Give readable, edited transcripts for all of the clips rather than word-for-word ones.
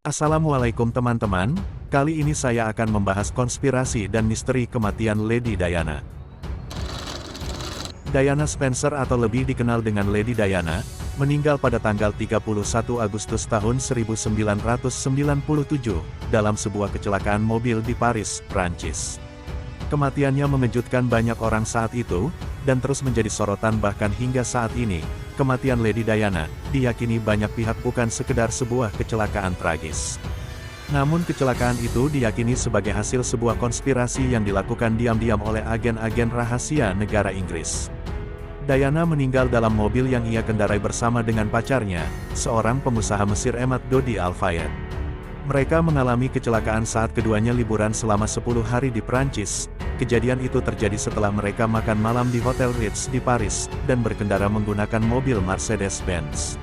Assalamualaikum teman-teman, kali ini saya akan membahas konspirasi dan misteri kematian Lady Diana. Diana Spencer atau lebih dikenal dengan Lady Diana, meninggal pada tanggal 31 Agustus tahun 1997, dalam sebuah kecelakaan mobil di Paris, Prancis. Kematiannya mengejutkan banyak orang saat itu, dan terus menjadi sorotan bahkan hingga saat ini. Kematian Lady Diana diyakini banyak pihak bukan sekedar sebuah kecelakaan tragis. Namun kecelakaan itu diyakini sebagai hasil sebuah konspirasi yang dilakukan diam-diam oleh agen-agen rahasia negara Inggris. Diana meninggal dalam mobil yang ia kendarai bersama dengan pacarnya, seorang pengusaha Mesir Emad Dodi Al-Fayed. Mereka mengalami kecelakaan saat keduanya liburan selama 10 hari di Prancis. Kejadian itu terjadi setelah mereka makan malam di Hotel Ritz di Paris, dan berkendara menggunakan mobil Mercedes-Benz.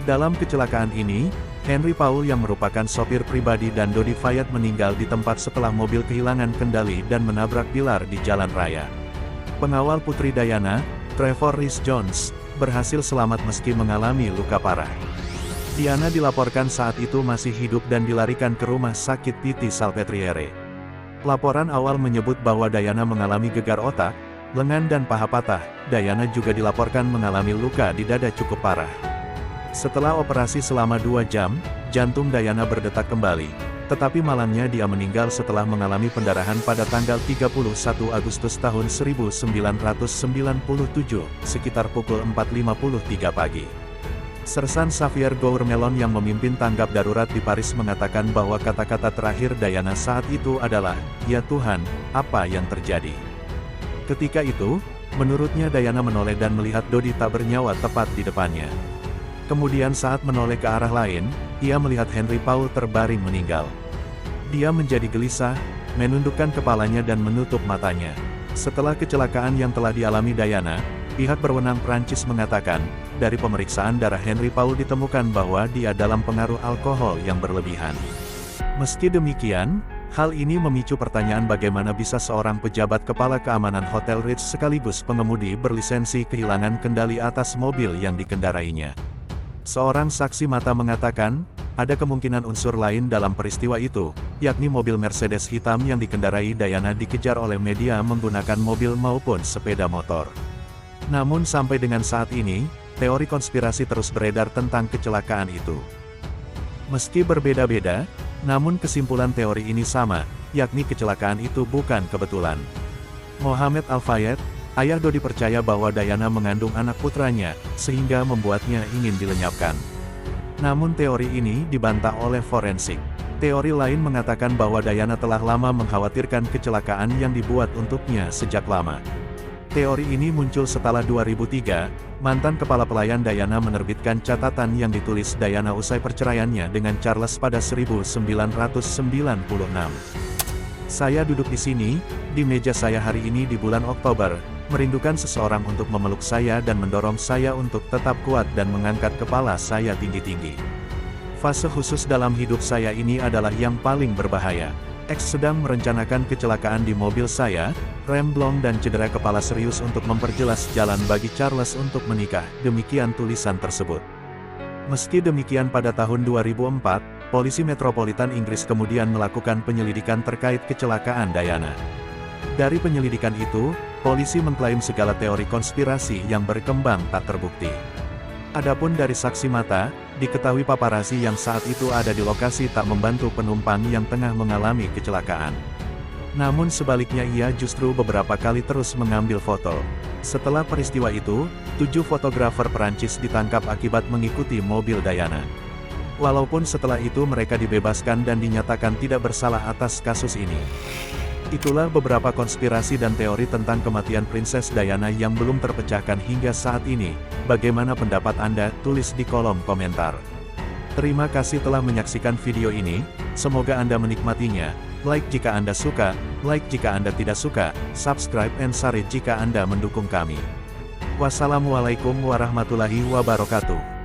Dalam kecelakaan ini, Henry Paul yang merupakan sopir pribadi dan Dodi Fayed meninggal di tempat setelah mobil kehilangan kendali dan menabrak pilar di jalan raya. Pengawal putri Diana, Trevor Rhys-Jones, berhasil selamat meski mengalami luka parah. Diana dilaporkan saat itu masih hidup dan dilarikan ke rumah sakit Pitti Salpêtrière. Laporan awal menyebut bahwa Diana mengalami gegar otak, lengan dan paha patah. Diana juga dilaporkan mengalami luka di dada cukup parah. Setelah operasi selama 2 jam, jantung Diana berdetak kembali. Tetapi malamnya dia meninggal setelah mengalami pendarahan pada tanggal 31 Agustus tahun 1997, sekitar pukul 4.53 pagi. Sersan Xavier Gourmelon yang memimpin tanggap darurat di Paris mengatakan bahwa kata-kata terakhir Diana saat itu adalah, "Ya Tuhan, apa yang terjadi?" Ketika itu, menurutnya Diana menoleh dan melihat Dodi tak bernyawa tepat di depannya. Kemudian saat menoleh ke arah lain, ia melihat Henry Paul terbaring meninggal. Dia menjadi gelisah, menundukkan kepalanya dan menutup matanya. Setelah kecelakaan yang telah dialami Diana, pihak berwenang Prancis mengatakan, dari pemeriksaan darah Henry Paul ditemukan bahwa dia dalam pengaruh alkohol yang berlebihan. Meski demikian, hal ini memicu pertanyaan bagaimana bisa seorang pejabat kepala keamanan Hotel Ritz sekaligus pengemudi berlisensi kehilangan kendali atas mobil yang dikendarainya. Seorang saksi mata mengatakan, ada kemungkinan unsur lain dalam peristiwa itu, yakni mobil Mercedes hitam yang dikendarai Diana dikejar oleh media menggunakan mobil maupun sepeda motor. Namun sampai dengan saat ini, teori konspirasi terus beredar tentang kecelakaan itu. Meski berbeda-beda, namun kesimpulan teori ini sama, yakni kecelakaan itu bukan kebetulan. Mohamed Al-Fayed, ayah Dodi percaya bahwa Diana mengandung anak putranya, sehingga membuatnya ingin dilenyapkan. Namun teori ini dibantah oleh forensik. Teori lain mengatakan bahwa Diana telah lama mengkhawatirkan kecelakaan yang dibuat untuknya sejak lama. Teori ini muncul setelah 2003, mantan kepala pelayan Diana menerbitkan catatan yang ditulis Diana usai perceraiannya dengan Charles pada 1996. "Saya duduk di sini, di meja saya hari ini di bulan Oktober, merindukan seseorang untuk memeluk saya dan mendorong saya untuk tetap kuat dan mengangkat kepala saya tinggi-tinggi. Fase khusus dalam hidup saya ini adalah yang paling berbahaya. X sedang merencanakan kecelakaan di mobil saya, rem blong dan cedera kepala serius untuk memperjelas jalan bagi Charles untuk menikah," demikian tulisan tersebut. Meski demikian pada tahun 2004, polisi metropolitan Inggris kemudian melakukan penyelidikan terkait kecelakaan Diana. Dari penyelidikan itu, polisi mengklaim segala teori konspirasi yang berkembang tak terbukti. Adapun dari saksi mata, diketahui paparazzi yang saat itu ada di lokasi tak membantu penumpang yang tengah mengalami kecelakaan. Namun sebaliknya ia justru beberapa kali terus mengambil foto. Setelah peristiwa itu, 7 fotografer Perancis ditangkap akibat mengikuti mobil Diana. Walaupun setelah itu mereka dibebaskan dan dinyatakan tidak bersalah atas kasus ini. Itulah beberapa konspirasi dan teori tentang kematian Princess Diana yang belum terpecahkan hingga saat ini. Bagaimana pendapat Anda? Tulis di kolom komentar. Terima kasih telah menyaksikan video ini, semoga Anda menikmatinya. Like jika Anda suka, like jika Anda tidak suka, subscribe and share jika Anda mendukung kami. Wassalamualaikum warahmatullahi wabarakatuh.